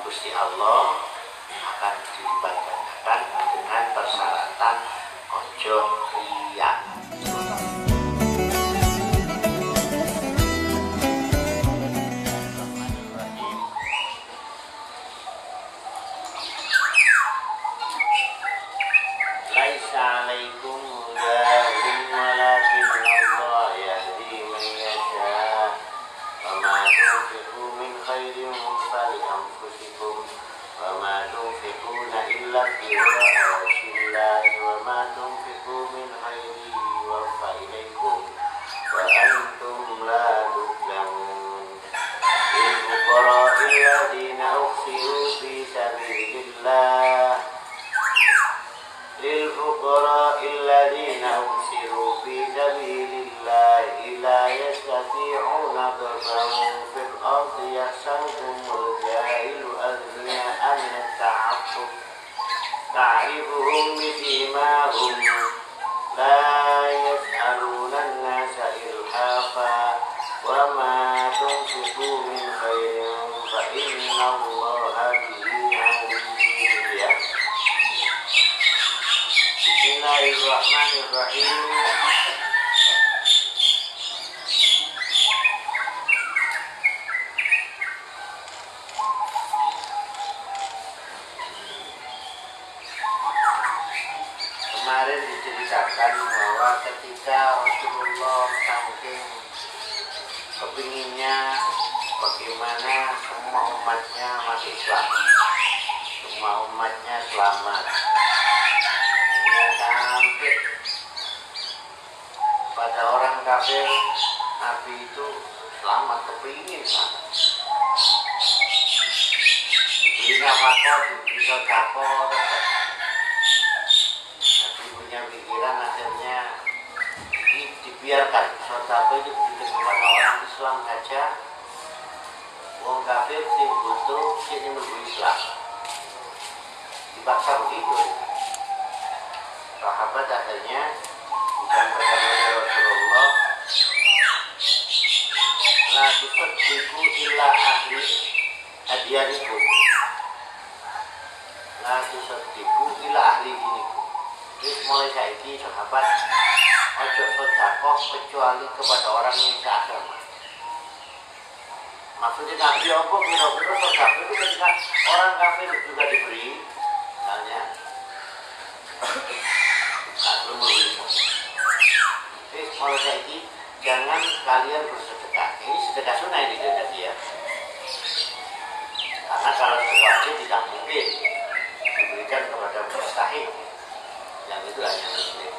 Gusti Allah akan diibadatkan dengan persyaratan ojo riya. Laisa alaikum hudahum walakin Allah yahdi man yasha. Wa ma tunfiqu min khairin falianfusikum wa ma tunfiquna illa ibtigha'a wajhillahi wa ma tunfiqu min khairin yuwaffa ilaykum wa antum la tudlamun. Lil fuqara'i alladhina uhsiru fi sabilillah للفقراء الذين أحصروا في سبيل الله لا يستطيعون ضربا في الأرض يحسبهم الجاهل أغنياء من التعفف تعرفهم بسيماهم لا يسألون الناس إلحافا وما تنفقوا من خير فإن الله به عليم. Bismillahirrahmanirrahim. Kemarin diceritakan bahwa ketika Rasulullah saking kepinginnya bagaimana semua umatnya masuk Islam, semua umatnya selamat, sampai pada orang kafir Nabi itu selamat, kepingin selamat. Diberinya fatwa, diberi sodako, Nabi punya pikiran akhirnya dibiarkan sodako itu diberikan kepada orang Islam saja. Wong kafir sing butuh sini menuju Islam, dipaksa begitu. Sahabat akhirnya disampaikan oleh Rasulullah, la tusaddiqu illa ahli adiyanikum, la tusaddiqu illa ahli dinikum. Terus mulai saiki sahabat ojo sedekah kecuali kepada orang yang seagama. Maksudnya Nabi apa kira-kira sedekah itu ketika orang kafir juga diberi, misalnya kalau begitu, kalau ini jangan kalian bersedekah. Ini sedekah sunnah yang dikatakan ya. Karena kalau sedekah tidak mungkin diberikan kepada mustahil. Yang itu hanya muslim.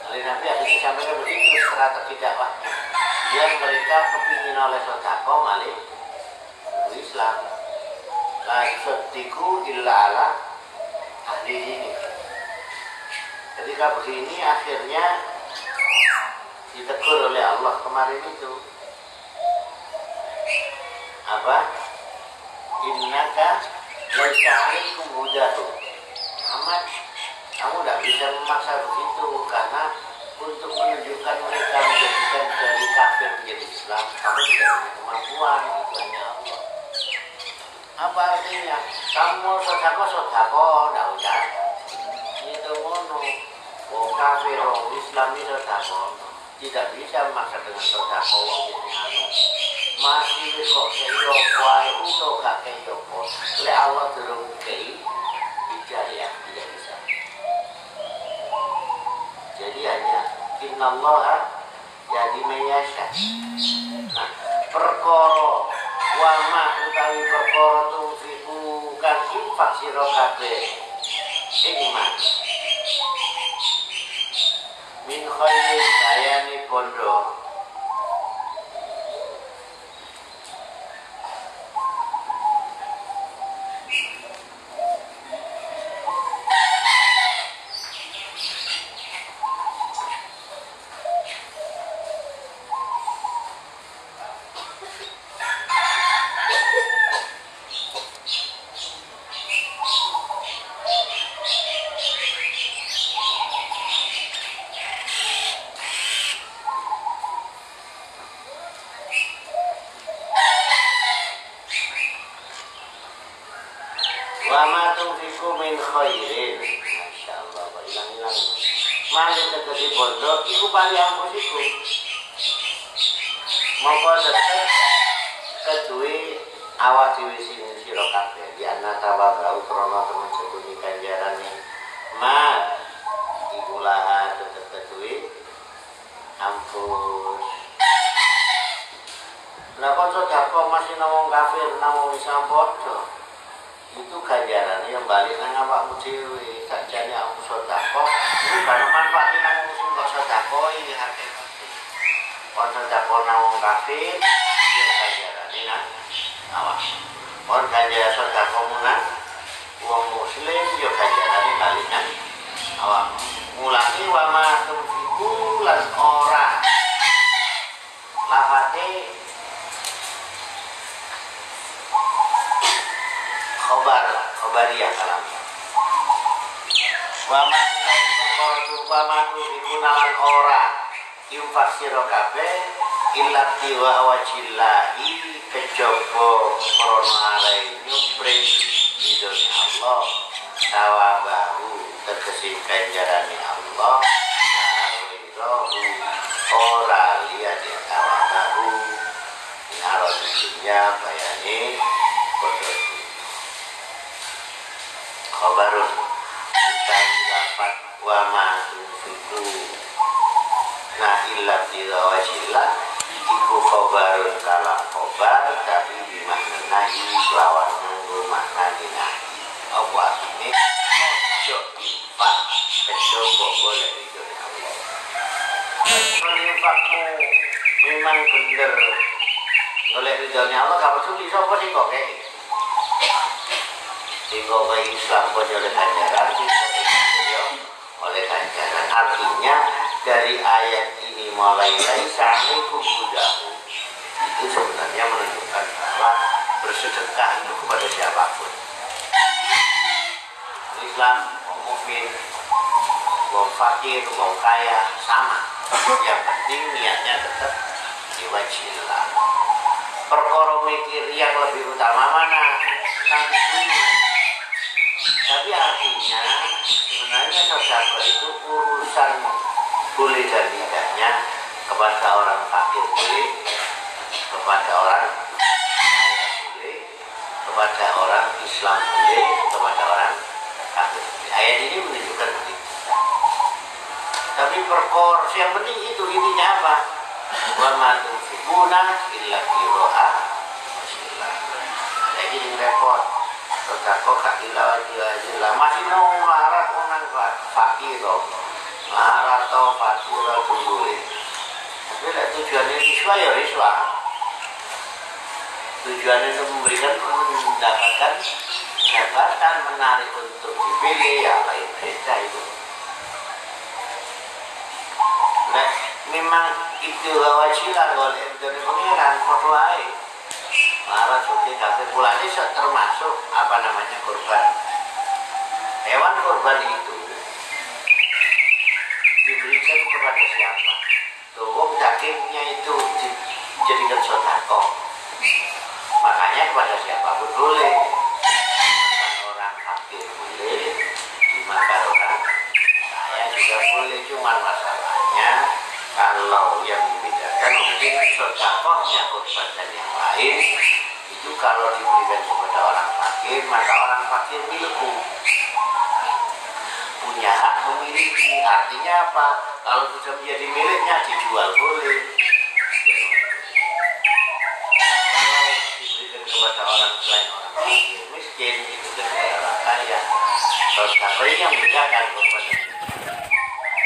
Oleh Nabi habis disampaikan begitu strategi dakwahnya. Biar mereka kepingin oleh sedekah malik Islam. La yusaddiqu illa ala ahli ini. Ketika begini akhirnya ditegur oleh Allah kemarin itu apa? Innaka laisa 'alaikum hudahum. Muhammad, kamu tidak bisa memaksa begitu karena untuk menunjukkan mereka menjadikan dari kafir menjadi Islam kamu tidak punya kemampuan, itu hanya Allah. Apa artinya? Kamu sodako tidak usah. Itu mono, kafir orang Islam itu sodako tidak bisa memaksa dengan sodako ini anu. Masih kok keyopo untuk gak keyopo. Oleh Allah turun kei dicari yang tidak bisa. Jadi hanya innallaha jadi mayasya. Nah, perkara wama utawi perkara tungfiku kan infak sira kabeh iman min khairin sayani bondo Wa ma tunfiqu min khairin. Masyaallah, kok ilang-ilang. Mari tegesi pondok iku paling ampusiku. Mongko tetep kedue awak dhewe sira kabeh di ana tawagau krana temen seduni ganjarane mat ikulaha tetep kedue ampun. Lah kok sedekah masih nang kafir nang Islam padha. Itu ganjarannya yang balik nang awakmu dhewe. Sakjane aku sedekah iku kan manfaate nang sing kok sedekah iki hakikate. Kon sedekah nang kafir ya ganjarane nang awak. Kon ganjaran sedekah nang wong muslim ya ganjarane balik nang awak. Mulangi wa ma tunfiqu lan ora lafate khobariyah kalam wa ma dikunalan ora infak sira kabeh illa tiwa wajillahi kejaba krana arep nyupring ridhone Allah tawabahu tegese ganjarane Allah ora liyane tawabahu naro dunya bayane padha khabarun dapat wa ma tunfiqu nah illa tirawajillah iku khabarun kalam khabar tapi dimakna nahi lawan nganggo makna nahi apa artine ojo infak kecoba boleh itu Allah infakmu memang bener oleh ridhonya Allah gak perlu sapa sing kok sehingga Islam pun oleh ganjaran oleh ganjaran artinya dari ayat ini mulai laisa'alaikum hudahu itu sebenarnya menunjukkan bahwa bersedekah itu kepada siapapun Islam, mau mukmin, mau fakir, mau kaya sama yang penting niatnya tetap diwajibkan perkara mikir yang lebih utama mana nanti dulu. Tapi artinya sebenarnya sedekah itu urusan boleh dan tidaknya kepada orang fakir boleh, kepada orang kaya boleh, kepada orang Islam boleh, kepada orang kafir boleh. Ayat ini menunjukkan begitu. Tapi perkara yang penting itu intinya apa? Wa ma tunfiquna illa tiro'a Bismillah. Jadi ini repot. Sedekah gak ilah masih mau melarat orang fakir melarat atau fakir boleh. Tapi tujuannya riswa ya riswa. Tujuannya itu memberikan mendapatkan jabatan menarik untuk dipilih ya lain beda itu. Nah, memang itu wajilah oleh dari pengiran kodoai. Marah suci kafir bulan ini termasuk apa namanya kurban. Hewan kurban itu diberikan kepada siapa? Tuh dagingnya itu dijadikan sedekah. Makanya kepada siapapun boleh. Dimakan orang fakir boleh, dimakan orang kaya juga boleh. Cuman masalahnya kalau yang membedakan mungkin sedekahnya kurban dan yang lain itu kalau diberikan kepada orang fakir maka orang fakir milikku punya hak memiliki. Artinya apa? Kalau sudah menjadi miliknya dijual boleh. Kalau diberikan kepada orang selain orang fakir miskin itu kepada orang kaya. Sedekah yang membedakan kurban dan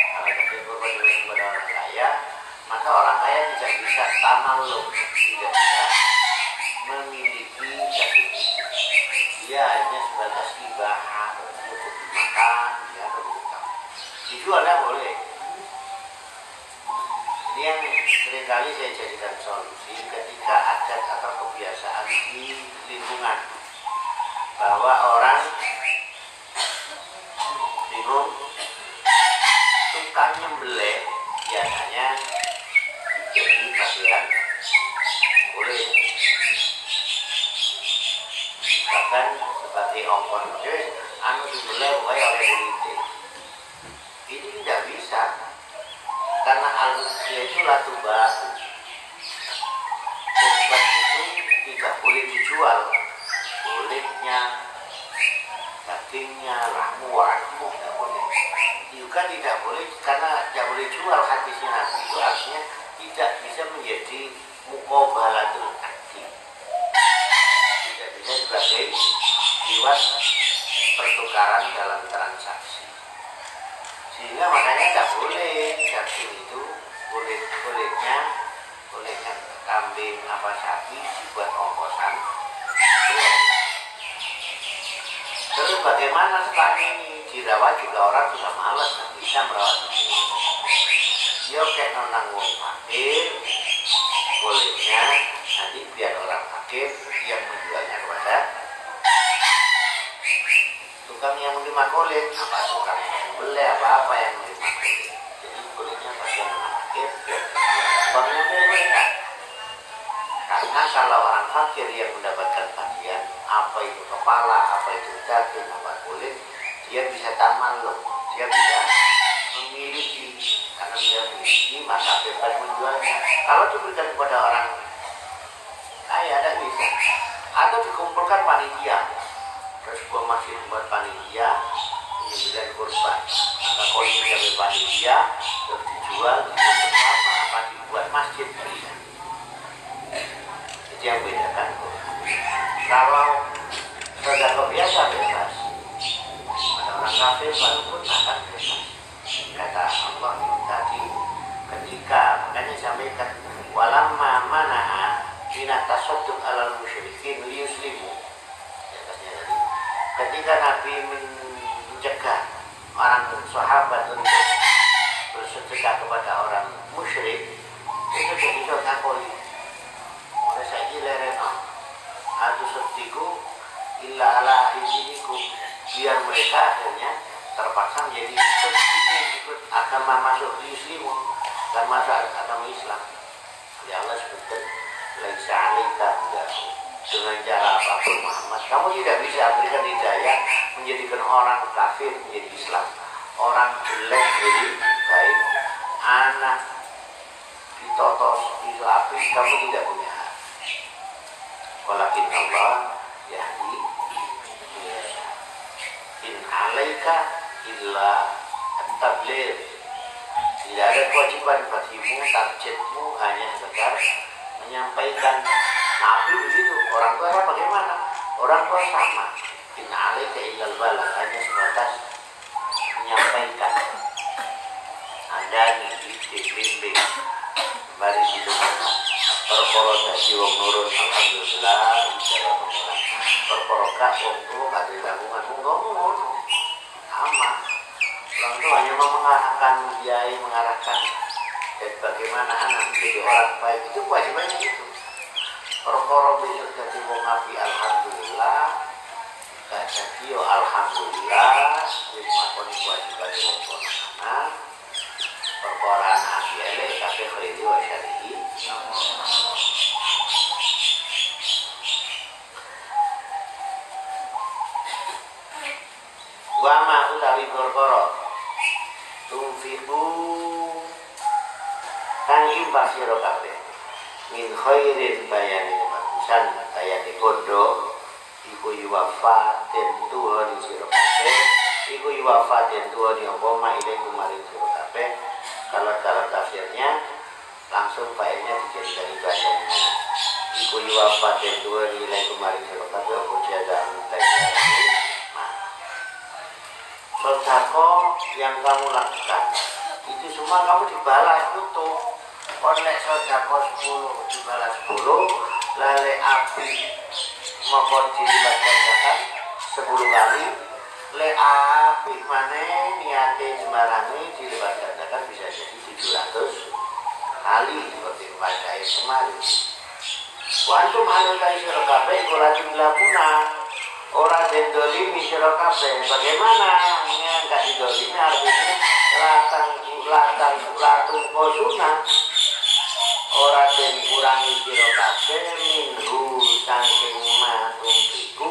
kalau kurban kepada orang kaya maka orang kaya tidak bisa tamalluk, tidak bisa memiliki daging. Dia hanya sebatas ibadah untuk dimakan, dia berhutang. Dijualnya boleh. Ini yang seringkali saya jadikan solusi ketika adat atau kebiasaan di lingkungan bahwa orang bingung tukang nyembelih biasanya jadi bagian kulit bahkan sebagai ongkos anu dimulai oleh politik. Ini tidak bisa karena al-usia itu latu baku. Korban itu tidak boleh dijual, kulitnya, dagingnya, rahmu tidak boleh. Juga tidak boleh karena tidak boleh jual hadisnya Nabi itu artinya tidak bisa menjadi mukobalatul akdi, tidak bisa sebagai jiwat pertukaran dalam transaksi. Sehingga makanya tidak boleh daging itu kulitnya kambing apa sapi dibuat ongkosan. Terus bagaimana setelah ini dirawat juga orang sudah malas, nggak bisa merawat itu. Dia kayak nonang wong fakir, kulitnya nanti biar orang fakir yang menjualnya kepada tukang yang menerima kulit, apa tukang beli apa yang menerima kulit. Jadi kulitnya pasti yang fakir, uangnya mereka. Karena kalau orang fakir yang mendapatkan bagian apa itu kepala, apa itu daging, apa kulit, dia bisa tamaluk, dia bisa memiliki, karena dia memiliki maka bebas menjualnya. Kalau diberikan kepada orang kaya tidak bisa, atau dikumpulkan panitia, terus sebuah masjid buat panitia menyembelih kurban, maka kulit dari panitia terus dijual bersama apa dibuat masjid berikan. Itu yang bedakan. Kalau sedekah biasa bebas, pada orang kafir walaupun akan bebas. Kata Allah tadi ketika makanya sampaikan walamma mana'a bina tasadduq alal musyrikin liyuslimu. Ketika Nabi mencegah orang sahabat untuk bersedekah kepada orang musyrik, itu jadi contoh koli. Oleh saya lerena, adu setiku illa ala iziniku, biar mereka akhirnya terpaksa menjadi ikut agama masuk Islam dan masuk agama Islam. Ya Allah sebutkan laisa alaika dengan cara apapun Muhammad, kamu tidak bisa berikan hidayah menjadikan orang kafir menjadi Islam, orang jelek menjadi baik, anak ditotos dilapis, kamu tidak punya hak. Walakin Allah yahdi in alaika illa at-tabligh. Tidak ada kewajiban bagimu, targetmu hanya sekedar menyampaikan. Nabi begitu, orang tua bagaimana? Orang tua sama. In alaika illa al-balagh, hanya sebatas menyampaikan. Anda dibimbing mari hidup perkara dadi wong nurut, alhamdulillah bicara pengeran. Perkara gak wong tuwa kadhe tanggungan ngono. Sama. Orang tua hanya mengarahkan biaya, mengarahkan bagaimana anak menjadi orang baik, itu kewajibannya itu. Perkara besok jadi wong api, alhamdulillah. Gak jadi yo alhamdulillah. Wis makoni kewajiban wong tua anak. Perkara anak api elek kabeh khairi wa syar'i. Wa ma utawi perkara tunfiqu kang infak sira kabeh min khairin bayani bagusan bayani kondo iku yuwafa den tuhan sira kabeh iku yuwafa den tuhan yang koma ile kumarin sira kabeh. Kalau dalam tafsirnya langsung failnya dijadikan ibadahnya iku yuwafa den tuhan ile kumarin sira kabeh ujaza mutajani. Sedekah yang kamu lakukan itu semua kamu dibalas utuh. Oleh sedekah 10 dibalas 10, lale api mongko dilibatkan zakat 10 kali, le api mana niate sembarangi dilibatkan zakat bisa jadi 700 kali seperti pada ayat kemarin. Wantum halal kali sira kabeh kula jumlahuna ora den dolimi sira kabeh. Bagaimana yang enggak didolimi artinya latang kosuna ora den kurangi sira kabeh minggu saking matung iku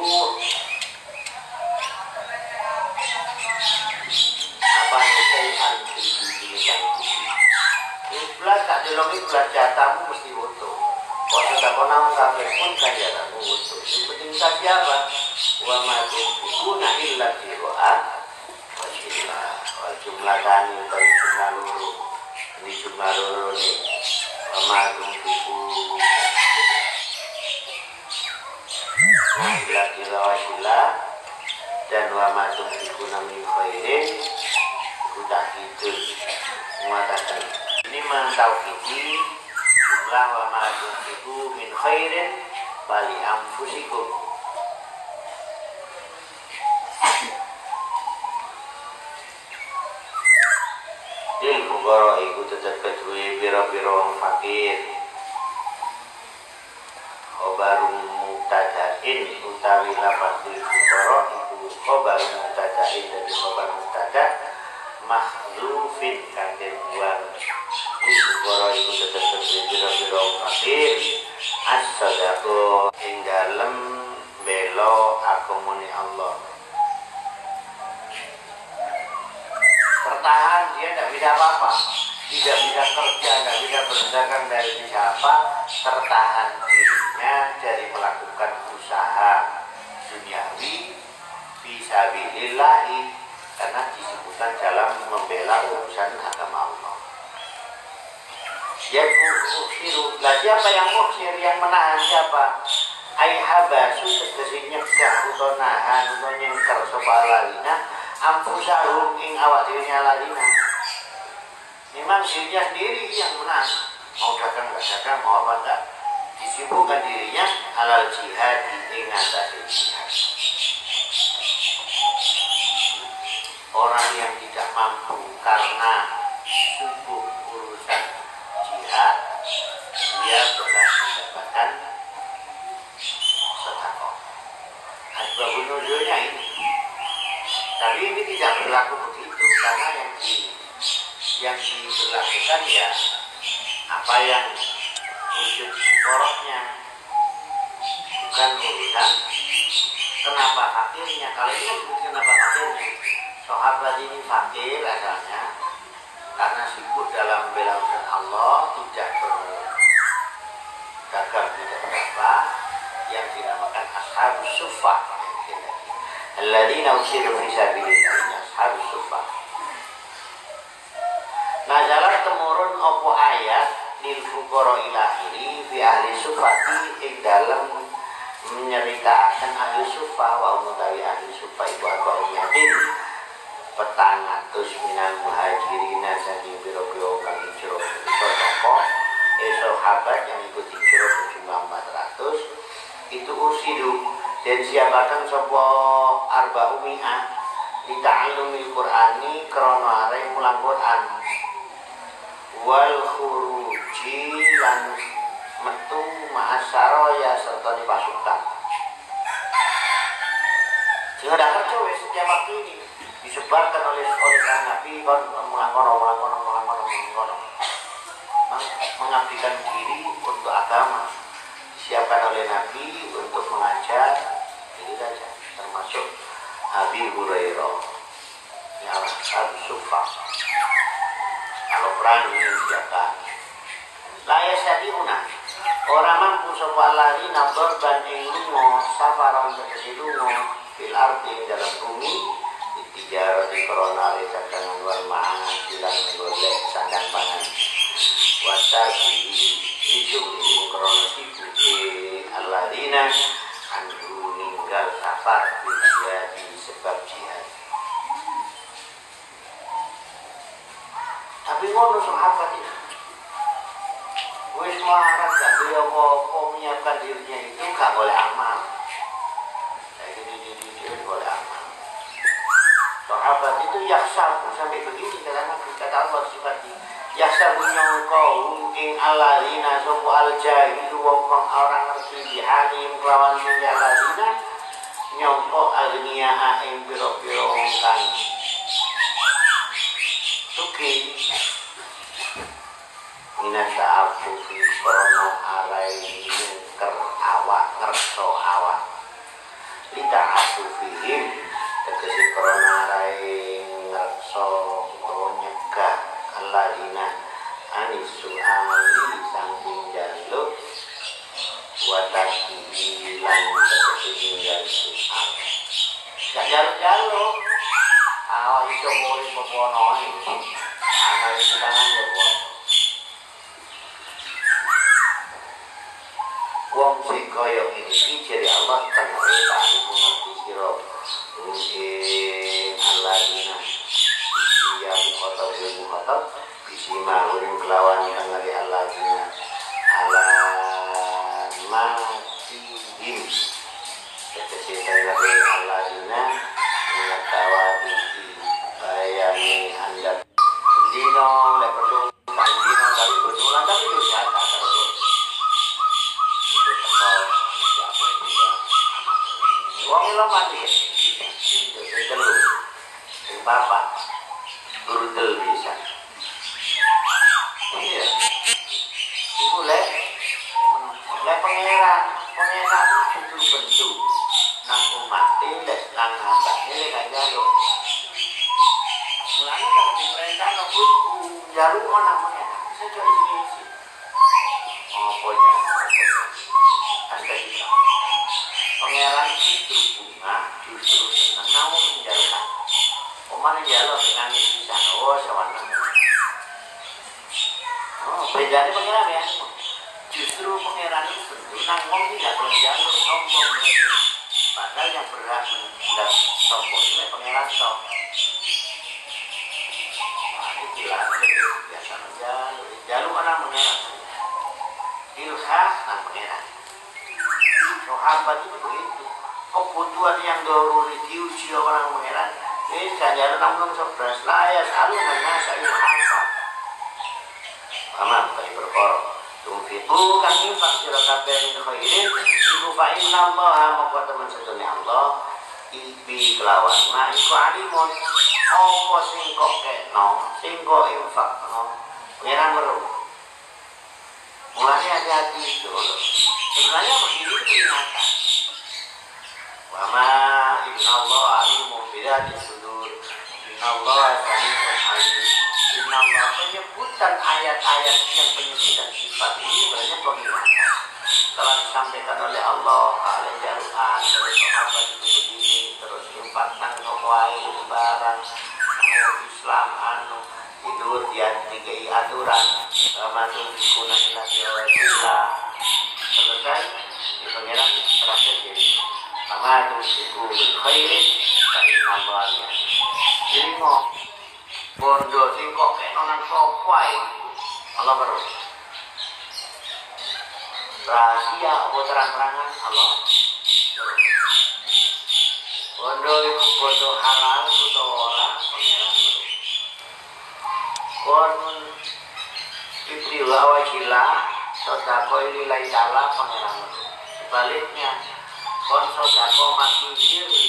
dosa siapa? Wa ma tunfiquna illa ibtigha'a wajhillah. Wal jumlah tani utawi jumlah loro. Ini jumlah loro nih. Wa ma tunfiquna illa ibtigha'a dan wa ma tunfiquna min khairin iku tak kidul mengatakan ini mentauhidi jumlah wa ma tunfiqu min khairin bali anfusikum. Dil fuqara iku tetep kedue biro-biro wong fakir. Khobarun mubtada'in utawi lafadzul fuqara iku khobarun mubtada'in dari khobar mubtada' mahdzufin kang den buang. Dil fuqara iku tetep kedue biro-biro wong fakir. As-sadaqah ing dalem bela agamane Allah. Bertahan dia tidak bisa apa-apa, tidak bisa kerja, tidak bisa berdagang dari siapa, tertahan dirinya dari melakukan usaha duniawi fisabilillahi karena disebutkan dalam membela urusan agama Allah. Ya muksiru, lah siapa yang muksir, yang menahan siapa? Aihabasu tegesi nyegah utawa nahan utawa nyengker sapa lalina ampusahum ing awak dirinya lalina. Memang dirinya sendiri yang menahan, mau dagang nggak dagang, mau apa enggak, disibukkan dirinya alal jihad ing atase jihad. Orang yang tidak mampu karena sibuk urusan jihad, dia berhak mendapatkan sedekah. Asbabun nuzulnya ini. Tapi ini tidak berlaku begitu karena yang diberlakukan ya apa yang wujud koroknya, bukan urusan kenapa fakirnya. Kalau ini kan kenapa fakirnya, sahabat ini fakir asalnya karena sibuk dalam bela urusan Allah, tidak berdagang, tidak berapa, yang dinamakan ashabus suffah. Alladzina usiru fi sabilillah, ashabus suffah. Nazalat temurun opo ayat lil fuqara ila akhiri fi ahli suffati ing dalem menyeritakan ahli suffah wa utawi ahli suffah iku apa umiatin 400 minal muhajirina saking pira-pira kang hijrah saka sahabat yang ikut hijrah berjumlah 400 itu usidu dan siapakan sapa arba'u mi'ah li ta'allumil qur'ani krana arep mulang Quran wal khuruji lan metu ma'asyaraya serta di pasukan. Sehingga dak kerja wis setiap waktu ini disebarkan oleh Nabi kon mulang mengabdikan diri untuk agama, disiapkan oleh Nabi untuk mengajar, itu saja, termasuk Abi Hurairah yang Ashabus Suffah. Kalau perang ini disiapkan. Layak sadiuna orang mampu sapa lari nabor ban ing lunga safaran tegese lunga fil ardi dalam bumi ditijar di korona dagangan wal ma'an bilang golek sandang pangan wasabi hidup di korona sibuk alladzina anhu ninggal safar di sebab jihad. Tapi ngono sahabat itu wis melarat gak boleh apa-apa menyiapkan dirinya itu gak boleh amal. Kayak gini boleh amal. Sahabat itu yaksabu sampai begini kata Allah sifatnya yaksabu nyongkau ing alladzina sopo al-jahilu wong orang ngerti dihalim kelawan minyak alladzina nyongkau agniyaha ing biro-biro wong kang suki minat ta'afufi krono arai nyengker awak ngerso awak lita afufihim tegesi krono arai ngerso utawa nyegah alladzina anisu ali samping jaluk wataki lan tegesi jaluk. Awak itu boleh peponoi. Anak tangan ya bos. Wong sing kaya ngene iki jare Allah tenare tak ngerti sira. Mungkin Allahina dia mukhatab bisima uring kelawan tenare Allahina alamatihim tegese tenare Allahina mengetahui bayani anda dino le perlu dino tapi berulang tapi dosa tak terus itu tekol wong lo mati itu telu bapak guru tel bisa iya ibu le pangeran itu bentuk nang umat tindak nang hamba ini kan jaluk mulanya kalau diperintah ngebut jaluk orang pangeran bisa jadi isi apa ya anda bisa pangeran justru bunga justru senang namun menjaluk omane jaluk dengan bisa oh sewana oh bedanya pangeran ya justru pangeran itu bentuk nang wong tidak boleh jaluk sombong padahal yang berhak mendak sombong itu pangeran sok biasa jaluk orang mengeran ilhas dan mengeran sahabat itu begitu kebutuhan yang doruri diuji orang mengeran ini jaluk namun sobras layar selalu menasa ilhasa aman dari berkorok tumfiqu kan infak sira kabeh min khairin iku fa inna Allah maka teman sedune Allah ibi kelawan ma iku alimun apa sing kok kekno sing kok infakno pengeran weruh mulane hati-hati itu sebenarnya begini peringatan wa ma inna Allah alimun bidati sudur inna Allah sami'un alim inna Allah penyebutan ayat-ayat yang penyebutan sifat ini sebenarnya peringatan telah disampaikan oleh Allah oleh jaruan dari sahabat itu begini terus infakkan semuanya lebaran Islam anu tidur dia dikai aturan Ramadan dikuna ila biwajillah selesai di pangeran terakhir jadi Ramadan dikuna khairin inna Allah jadi mau bondo singkok kayak nonang sopai Allah baru rahasia atau terang-terangan Allah bondo itu bondo halal atau orang pangeran kon ibriwa wajila sodako ini lai salah pangeran sebaliknya kon sodako mati diri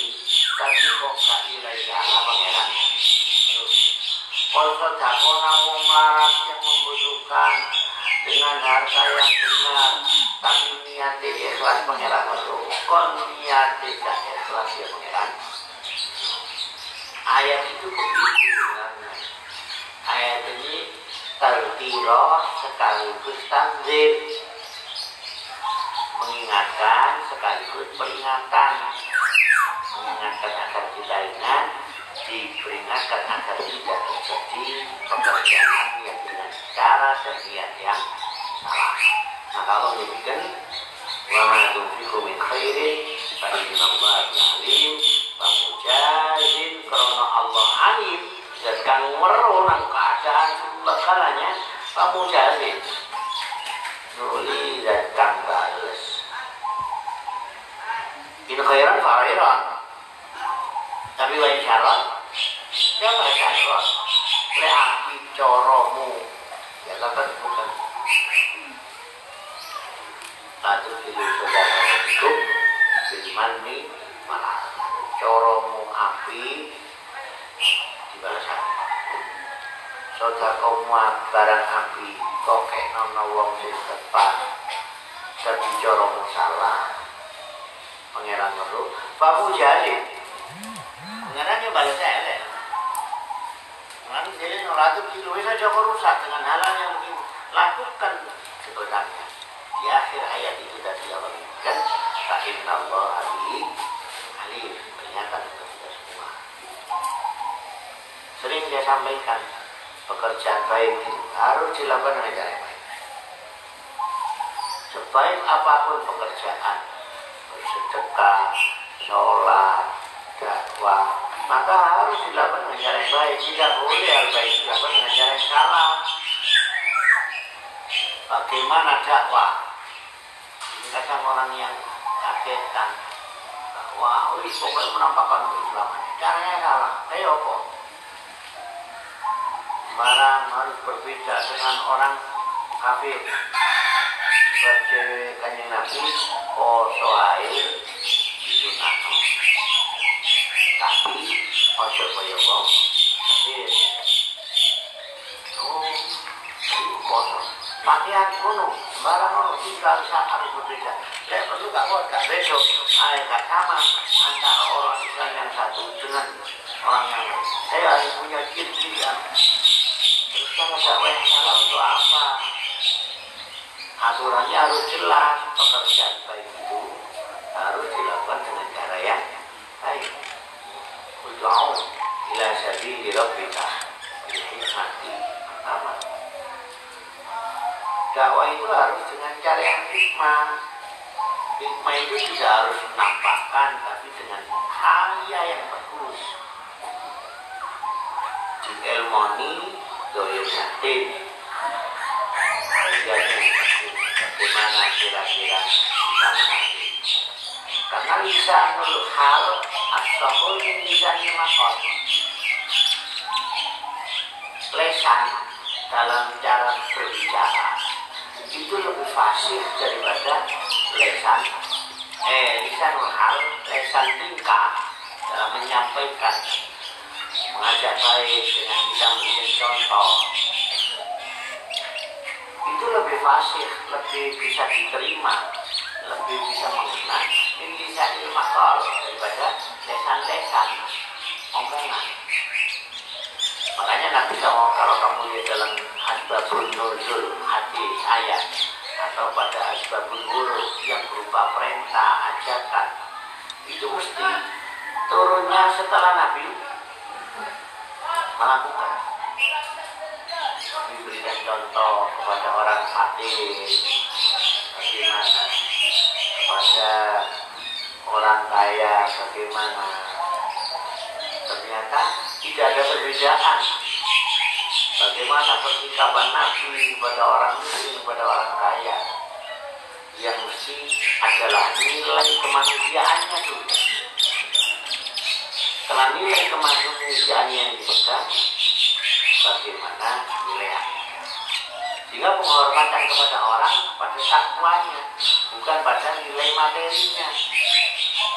tapi kok gak ilai salah pangeran kon sodako nawang larat yang membutuhkan dengan harta yang benar tapi niatnya ikhlas pangeran kon niatnya gak ikhlas ya pangeran ayat itu begitu sebenarnya ayat ini tadhkirah sekaligus tanzir mengingatkan sekaligus peringatan mengingatkan agar kita ingat diperingatkan agar tidak terjadi pekerjaan yang dengan cara dan niat yang salah. Nah kalau demikian wa ma tunfiqu min khairin fa inna Allaha alim wa mujazin karena Allah alim dan kang weruh nang keadaan sekalanya fa mujazin nuli dan kang bales in khairan fa khairan tapi wa insyarat ya wa insyarat le api coromu ya kan bukan satu kilo saudara itu firman nih malah coromu api dibalas saudara kaum barang api kok kayak nono wong sing tepat tapi coromu salah pangeran meru bamu jadi pangerannya balas elek nanti jadi nolatu kilo saja kok rusak dengan hal yang mungkin lakukan sebenarnya di akhir ayat itu tadi Allah mengatakan fa inna Allah alim peringatan untuk kita semua saya sampaikan, pekerjaan baik itu harus dilakukan dengan cara yang baik. Sebaik apapun pekerjaan, bersedekah, sholat, dakwah, maka harus dilakukan dengan cara yang baik. Tidak boleh hal baik dilakukan dengan cara yang salah. Bagaimana dakwah? Ini kadang orang yang kagetkan, wah, pokoknya menampakkan keislaman. Caranya salah. Ayo apa? Barang harus berbeda dengan orang kafir. Seperti Kanjeng Nabi, poso air disunatno. Tapi ojo kaya wong kafir. Oh, itu poso. Pakaian kuno, barang kuno, tinggal saat harus berbeda. Saya perlu gak buat, gak besok, gak sama antara orang Islam yang satu dengan orang yang lain. Saya harus punya ciri-ciri yang terus kalau dakwah yang salah untuk apa? Aturannya harus jelas, pekerjaan baik itu harus dilakukan dengan cara yang baik. Ud'u ila sabili rabbika bil hikmati pertama. Dakwah itu harus dengan cara yang hikmah. Hikmah itu tidak harus menampakkan, tapi dengan karya yang bagus. Di ilmoni doyur yatim. Bagaimana kira-kira kita mengerti? Karena lisanul hal as-sahul min lisanil maqal. Lesan dalam cara berbicara itu lebih fasih daripada lisanul hal, lesan tingkah dalam menyampaikan, mengajak baik dengan bisa memberikan contoh. Itu lebih fasih, lebih bisa diterima, lebih bisa mengena lisanil maqal daripada lesan-lesan omongan. Makanya Nabi SAW kalau kamu lihat dalam asbabun nuzul hadis ayat atau pada asbabun wurud yang berupa perintah, ajakan, itu mesti turunnya setelah Nabi melakukan. Diberikan contoh kepada orang fakir, bagaimana, kepada orang kaya, bagaimana. Ternyata tidak ada perbedaan. Bagaimana persikapan Nabi kepada orang miskin, kepada orang kaya, yang mesti adalah nilai kemanusiaannya dulu. Setelah nilai kemanusiaannya yang dipegang, bagaimana nilai akhirat. Sehingga penghormatan kepada orang pada takwanya, bukan pada nilai materinya.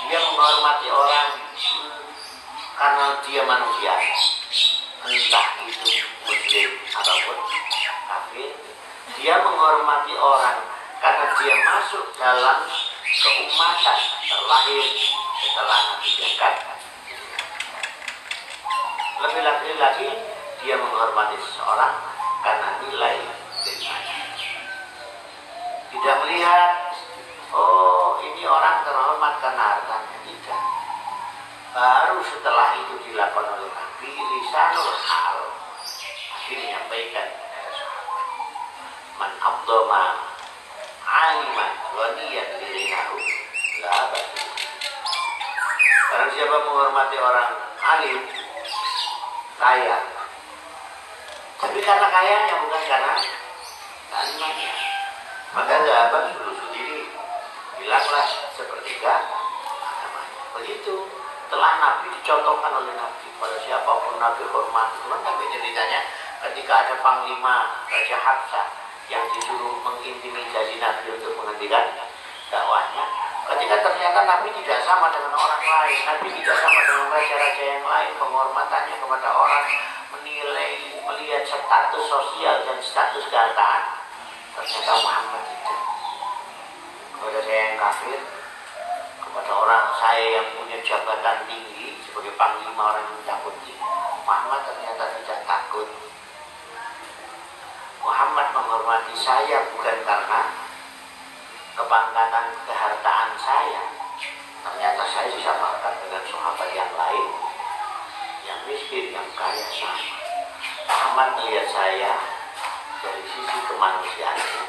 Dia menghormati orang karena dia manusia, entah itu muslim ataupun kafir. Dia menghormati orang karena dia masuk dalam keumatan, terlahir setelah Nabi diangkat. Lebih lagi dia menghormati seseorang karena nilai imannya. Tidak melihat, oh ini orang terhormat karena hartanya. Tidak. Baru setelah itu dilakukan oleh Nabi, lisanul hal Nabi menyampaikan kepada sahabat, man abdoma aliman ghaniyan lirinahu la batu. Karena siapa menghormati orang alim, kaya, tapi karena kayanya bukan karena kalimatnya, maka sahabat dulu sendiri bilanglah sepertiga agamanya. Begitu telah Nabi dicontohkan oleh Nabi pada siapapun Nabi hormati. Cuma Nabi ceritanya ketika ada panglima Raja Habsah yang disuruh mengintimidasi Nabi untuk menghentikan dakwahnya. Ketika ternyata Nabi tidak sama dengan orang lain, Nabi tidak sama dengan raja-raja yang lain, penghormatannya kepada orang, menilai, melihat status sosial dan status kehartaan. Ternyata Muhammad tidak. Kepada saya yang kafir, kepada orang saya yang punya jabatan tinggi sebagai panglima orang yang ditakuti, Muhammad ternyata tidak takut. Muhammad menghormati saya bukan karena kepangkatan kehartaan saya. Ternyata saya disamakan dengan sahabat yang lain, yang miskin, yang kaya sama. Muhammad melihat saya dari sisi kemanusiaannya,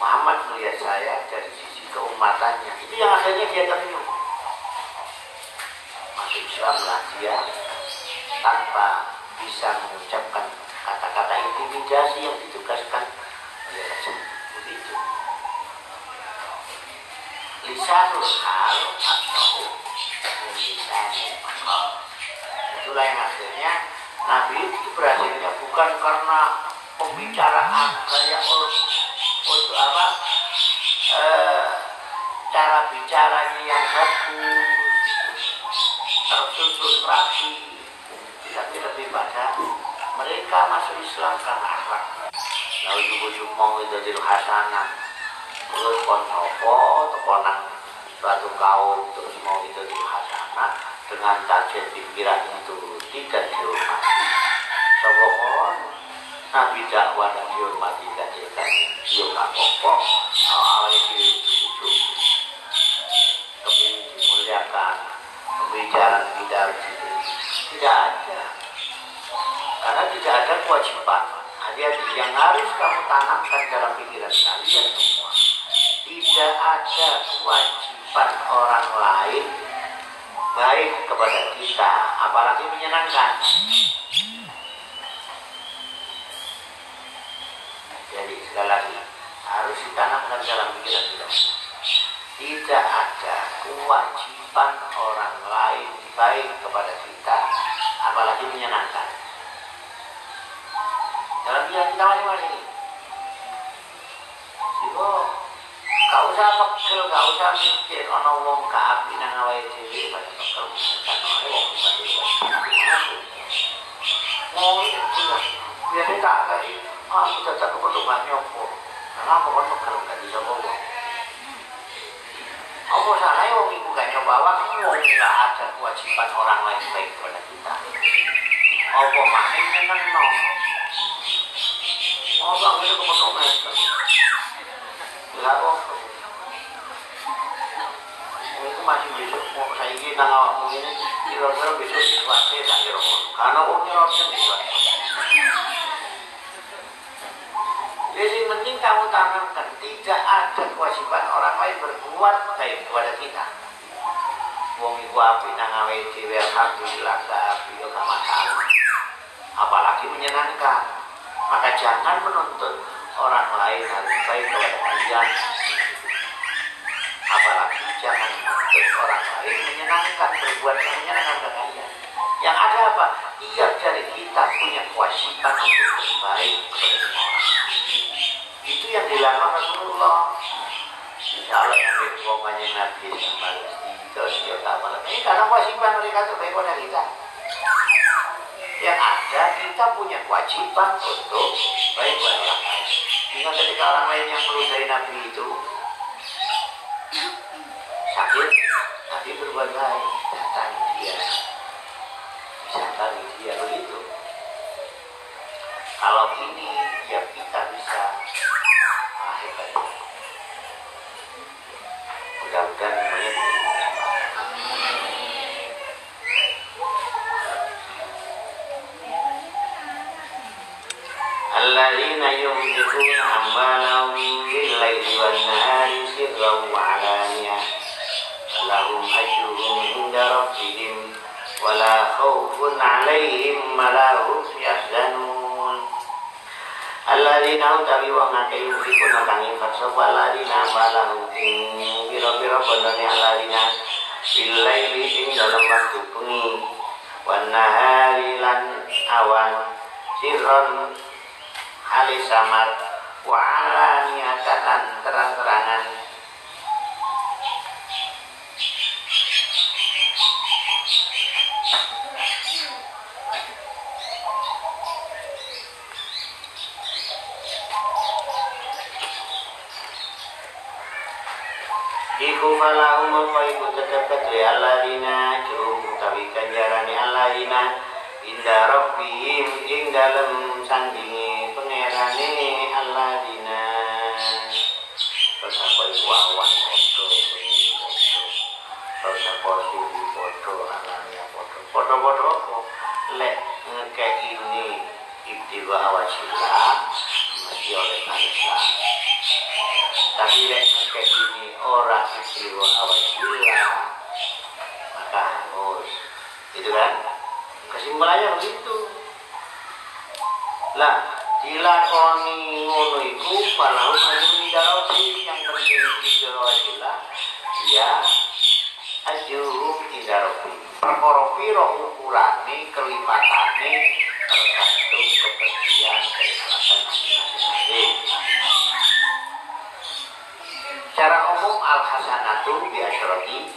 Muhammad melihat saya dari sisi keumatannya. Itu yang akhirnya dia terima. Masuk Islamlah dia tanpa bisa mengucapkan kata-kata intimidasi yang ditugaskan oleh Rasul. Begitu. Lisanul hal atau lisanul maqal. Itulah yang akhirnya Nabi itu berhasilnya bukan karena pembicaraan kayak untuk apa cara bicaranya yang bagus, tersusun rapi, tapi lebih pada mereka masuk Islam karena akhlak. Lalu ujuk-ujuk mau itu di hasanah, terus konsopo, tekonan suatu kaum, terus mau itu di hasanah dengan tajam pikiran itu tidak dihormati. Sobohon Nabi dakwah dan dihormati dan dia kapok awalnya diujuk kepingin dimuliakan, pembicaraan tidak ada, karena tidak ada kewajiban. Hati-hati yang harus kamu tanamkan dalam pikiran kalian semua, tidak ada kewajiban orang lain baik kepada kita, apalagi menyenangkan. Jadi sekali lagi harus ditanamkan dalam pikiran kita. Tidak ada kewajiban orang lain baik kepada kita, apalagi menyenangkan. Dalam pikiran kita masing-masing. Sehingga gak usah pegel, gak usah mikir ana wong gak apik nang awake dhewe pada pegel kan ana wong pegel. Oh iya, biasanya tak kayak aku tetap keperluan nyopo. Kenapa kau pegel gak bisa bawa? Apa salahnya wong ibu gak nyoba waktu wong gak ada kewajiban orang lain baik kepada kita. Apa maning seneng no? Oh bang itu keperluan lah kok. Itu masih besok mau saya ingin nang awakmu ini kira-kira besok situasi tak kira karena umumnya opsi situasi. Jadi yang penting kamu tanamkan tidak ada kewajiban orang lain berbuat baik kepada kita. Wong iku apik nang awake dhewe alhamdulillah gak apik yo gak masalah. Apalagi menyenangkan. Maka jangan menuntut orang lain harus baik kepada kalian. Apalagi jangan menuntut orang lain menyenangkan, berbuat yang menyenangkan kepada kalian. Yang ada apa? Tiap dari kita punya kewajiban untuk berbaik kepada semua orang. Itu yang dilakukan Rasulullah. Insya Allah yang berhubungannya Nabi sama itu ini karena kewajiban mereka itu baik kepada kita. Yang ada kita punya kewajiban untuk baik kepada orang lain. Ingat ketika orang lain yang meludahi Nabi itu sakit, Nabi berbuat baik, datangi dia, datangi dia begitu. Kalau ini ya kita bisa hebat. Mudah-mudahan semuanya alladzina yunfiquna amwalahum bil-laili wan-nahari sirran wa 'alaniyah lahum ajruhum 'inda rabbihim wa la khaufun 'alaihim wa la hum yahzanun. Alladzina utawi wong akeh yunfiquna kang infak sapa alladzina balahum ing pira-pira bondone alladzina bil-laili ing dalem waktu bengi wan-nahari lan awan sirran hali samar wa ala niatan terang-terangan. Iku falahu mongko iku tetep kedue alladzina juru utawi ganjarane alladzina inda rabbihim ing dalem sandinge pangerane alladzina terus iku awan podo terus podo alania podo apa lek ngekek ini ibtiwa awajillah mesti oleh balasan. Tapi lek ngekek ini orang ibtiwa awajillah maka hangus, gitu kan? Kesimpulannya begitu. Lah dilakoni ngono iku palau ajrun indarobi, yang penting ibtiwa awajillah ya ajrun indarobi. Perkara pira ukurane kelipatane tergantung kebersihan keikhlasan masing-masing. Secara umum al-hasanatu bi asyrati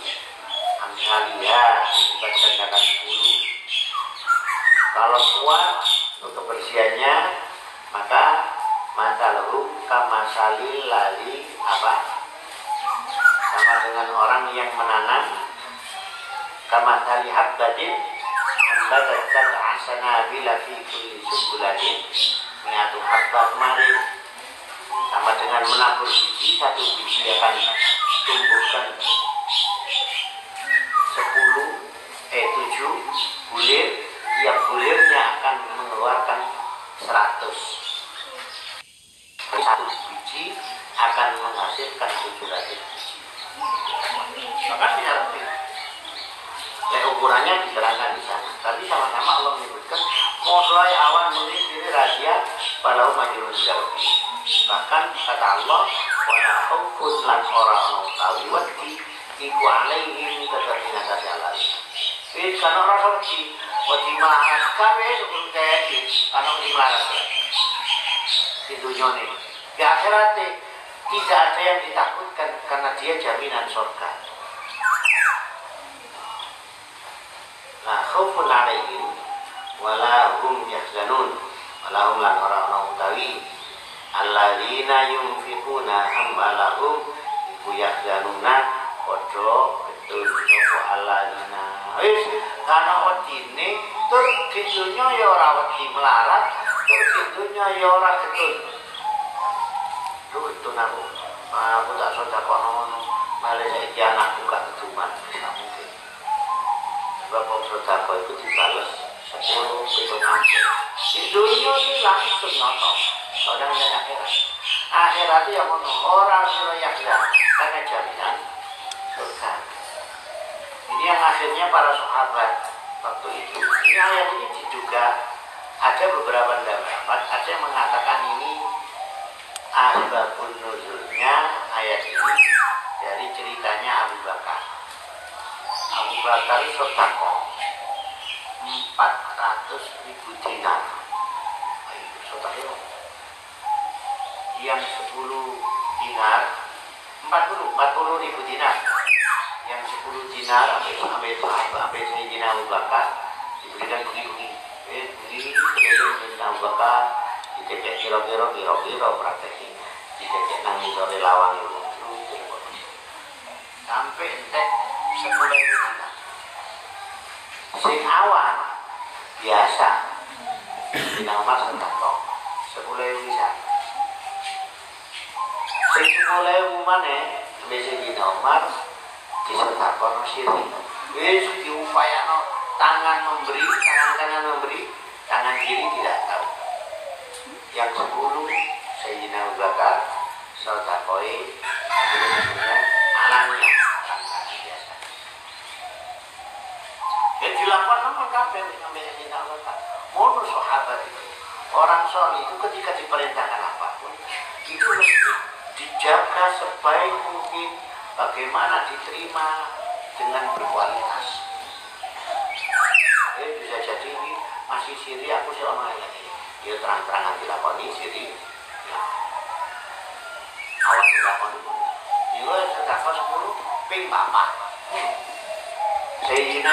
amsaliyah, dibacakan 10. Kalau kuat untuk kebersihannya maka masalahum kamasalil lali apa? Sama dengan orang yang menanam kamasali habbatin ambatat asanabila fi kulli sumbulatin mi'atu habba kemarin, sama dengan menabur biji, satu biji akan tumbuhkan 7 bulir, tiap bulirnya akan mengeluarkan 100. Satu biji akan menghasilkan 700 biji. Maka diarti ukurannya diterangkan di sana. Tapi sama-sama Allah menyebutkan mulai awan mengirim rahasia walau majrun jauhi. Bahkan kata Allah wala khawfun lan ora ana utawi wedi iku alaihim ketertinggalan jalan. Wis kana ora wedi melarat kabeh sebelum kayak kana wedi melarat. Di dunia ini di akhirat tidak ada yang ditakutkan karena dia jaminan surga. La khaufun 'alaihim wala hum yahzanun, wala hum lan ora utawi alladzina yunfiquna amwalahum iku yahzanuna padha betul sapa alladzina. Wis kana wedine tur di dunya ya ora wedi melarat, tur di dunya ya ora getun. Getun aku tak sedekah ngono malah saiki anakku gak keduman bisa mungkin. Bapak sedekah itu dibalas 10 di dunia ini langsung nonton. Orang yang akhirat, akhirat itu yang orang yang karena jaminan surga. Ini yang akhirnya para sahabat waktu itu. Ini ayat ini diduga ada beberapa pendapat. Ada yang mengatakan ini asbabun nuzulnya ayat ini dari ceritanya Abu Bakar. Abu Bakar sedekah 400.000 dinar. Ayo sedekah yang 10 dinar 40.000 dinar, yang 10 dinar sampai Sayyidina Abu Bakar diberikan begini Sayyidina Abu Bakar dicecek kira-kira prakteknya dicecek nangis sore lawang itu sampai entek 10.000 dinar. Sing awan biasa Sayyidina Umar sedekah 10.000 bisa. Sing 10.000 maneh Sayyidina Umar disedekahno sirri. Wis diupayano tangan memberi, tangan kanan memberi, tangan kiri tidak tahu. Yang 10 Sayyidina Abu Bakar sedekahoi alangnya biasa. Yang dilakukan nomor kabeh sampai Sayyidina Abu Bakar. Mono sahabat itu. Orang soleh itu ketika diperintahkan apapun itu mesti dijaga sebaik mungkin, bagaimana diterima dengan berkualitas. Bisa jadi ini masih siri aku sih omong lagi. Dia terang-terangan dilakoni siri. Awas dilakoni. Dia sedekah 10 ping bapak. Sayyidina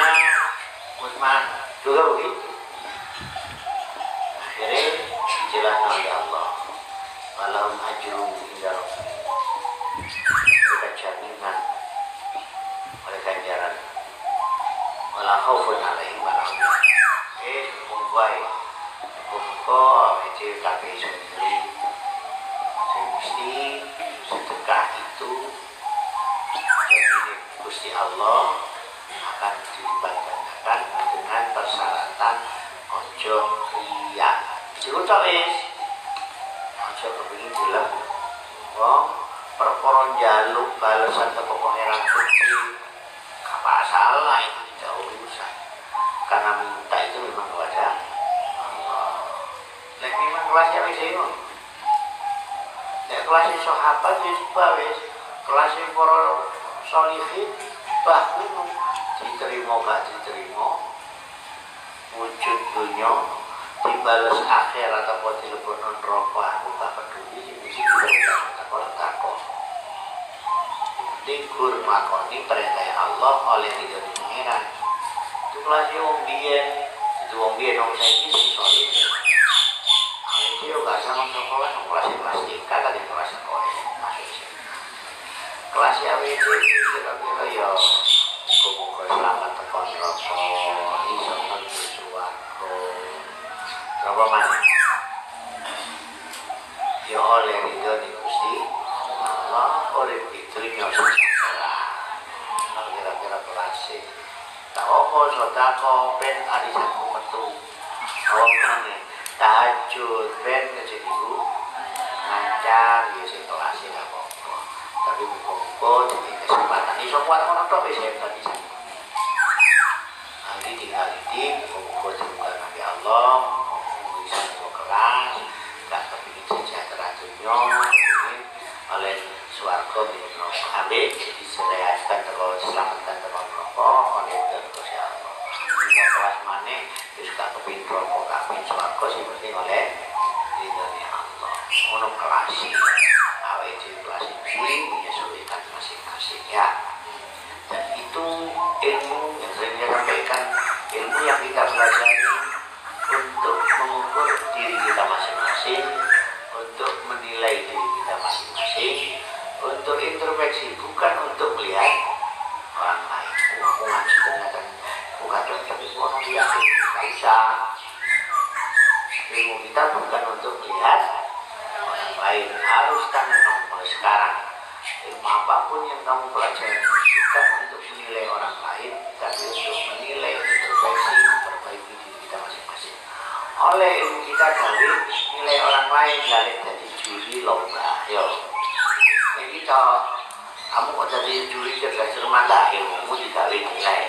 Utsman juga begitu. Akhirnya dijelaskan oleh Allah. Walahum ajrun inda rabbihim. Mereka jaminan oleh ganjaran. Wala khaufun 'alaihim wa la hum yahzanun. Mumbai. Muga iki kabeh sendiri. Sing mesti sedekah itu dari Gusti Allah akan dilibatkan dengan persyaratan ojo riya. Itu tok wis. Aja kepengin dilem. Wong perkara njaluk balesan teko pangeran Gusti. Apa salah itu tidak urusan. Karena minta itu memang kepada Allah. Nek memang kelasnya wis ngono. Nek kelasnya sahabat wis wis kelasnya para sholihin bah ngono diterima gak diterima wujud dunia dibales akhirat atau dilebokno neraka aku gak peduli sing mesti takon dikur makoni perintah Allah oleh ridho pangeran itu kelasnya wong biyen itu wong biyen wong saiki sing sholih awake dhewe gak sama sekolah kelas tingkat ada kelas sekolah maksudnya kelas awake dhewe kira-kira ya muga-muga selamat tekan neraka iso mlebu swarga napa maneh ya oleh ridho Gusti Allah urip di dunya salah kira-kira kelas tak apa sedekah ben arisanku metu wong ngene tahajud ben ngejeniku lancar ya sing kelas apa tapi muga-muga diberi kesempatan iso kuat ngono tok wis hebat iki. Nanti tinggal di muga-muga dibuka Nabi Allah, bisa kelas, gak kepingin sejahtera dunia, ingin oleh swarga bino. Ambil disediakan terus diselamatkan terus rokok oleh Gusti Allah. Hingga kelas mana wis gak kepingin rokok, gak kepingin swarga sing penting oleh ridhonya Allah. Ono kelas awet di kelas ini menyesuaikan masing-masing ya. Dan itu ilmu yang sering saya sampaikan, ilmu yang kita pelajari untuk mengukur diri kita masing-masing, untuk menilai diri kita masing-masing, untuk introspeksi, bukan untuk melihat orang lain. Aku ngaji ternyata bukan tapi orang lihat tidak usah. Ilmu kita bukan untuk melihat orang lain, harus tangan mulai sekarang. Ilmu apapun yang kamu pelajari bukan untuk menilai orang lain, tapi untuk menilai introspeksi, memperbaiki diri kita masing-masing. Oleh ilmu kita kali nilai orang lain balik jadi juri lomba. Yo, ini kita kamu kok jadi juri cerdas cermat ilmumu tidak nilai.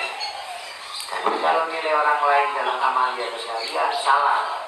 Tapi kalau nilai orang lain dalam amalia keseharian salah.